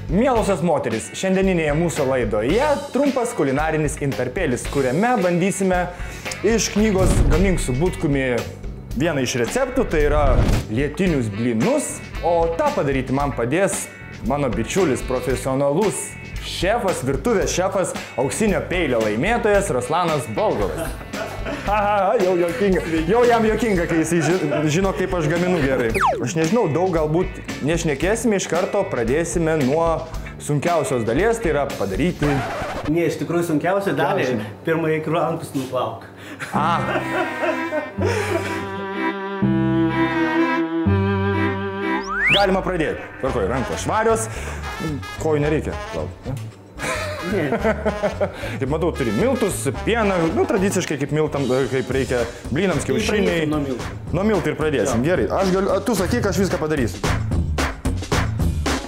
Mielosios moterys, šiandieninėje mūsų laidoje trumpas kulinarinis intarpėlis, kuriame bandysime iš knygos Gamink su butkumi vieną iš receptų, tai yra lietinius blynus, o tą padaryti man padės mano bičiulis, profesionalus šefas, virtuvės šefas, auksinio peilio laimėtojas Ruslanas Bolgovas. Jau jokinga. Jau jam jokinga, kai jis žino, kaip aš gaminu gerai. Aš nežinau, daug galbūt nešnekėsime, iš karto pradėsime nuo sunkiausios dalies, tai yra padaryti... Ne, iš tikrųjų sunkiausia dalį, pirmąjį krantus nuplauk. Galima pradėti. Tvarkoj, rankos švarios, kojų nereikia. Kaip matau, turi miltus, pieną, tradiciškai kaip reikia blynams, kiaušiniai. Nuo miltų ir pradėsim. Gerai, tu sakyk, aš viską padarysiu.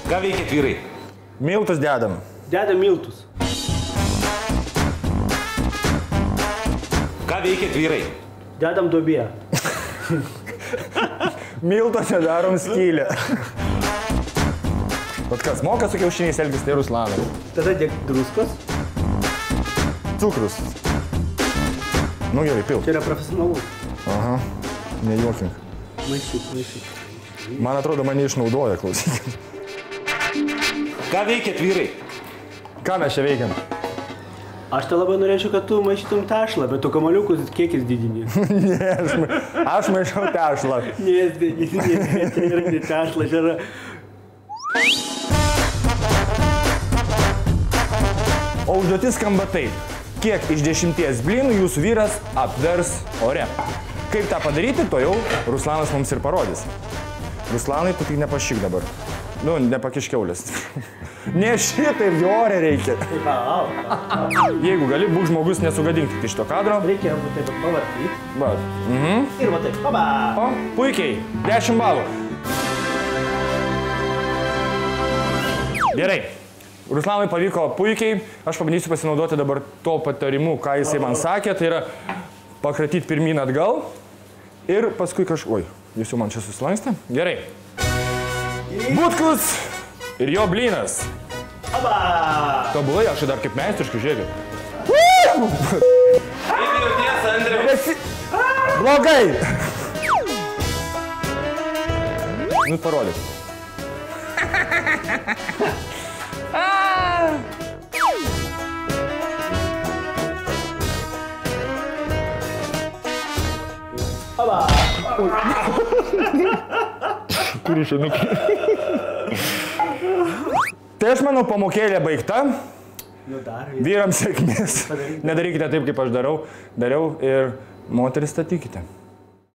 Ką veikiat, vyrai? Miltus dedam. Dedam miltus. Ką veikiat, vyrai? Dedam duobė. Miltuose darom skylę. Vat kas moka su kiaušiniais elgtis, tai Ruslanas. Tada dėk druskos. Cukrus. Nu gerai, pil. Čia yra profesionalus. Aha, nejuokink. Maišyk. Man atrodo, mane išnaudoja, klausyk. Ką veikiat, vyrai? Ką mes čia veikiam? Aš tai labai norėčiau, kad tu maišytum tešlą, bet tu kamaliukus kiekis didini. Ne, aš maišau tešlą. Ne, tai yra tešlą, čia yra... O užduotis skamba taip. Kiek iš 10 blynų jūsų vyras apvers ore? Kaip tą padaryti, to jau Ruslanas mums ir parodys. Ruslanai, tu tik nepašyk dabar. Nu, nepakišk kiaulės. Ne šitaip, jo ore reikia. Jeigu gali, būk žmogus, nesugadink tik iš to kadro. Reikia taip pavartyti. Va. Ir va taip, paba. O, puikiai, 10 balų. Gerai. Ruslanui pavyko puikiai, aš pabandysiu pasinaudoti dabar to patarimu, ką jisai man sakė, tai yra pakratyti pirmyn atgal ir paskui Oi, jūs jau man čia susilankstė? Gerai. Butkus ir jo blynas. Tobulai, aš dar kaip meistriškai, žiūrėkit. Kaip jauties, Andriau? Blogai. Nu, parodyk. Turi šiandien. Tai aš manau, pamokėlė baigta. Vyrams sėkmės. Nedarykite taip, kaip aš dariau ir moteris statykite.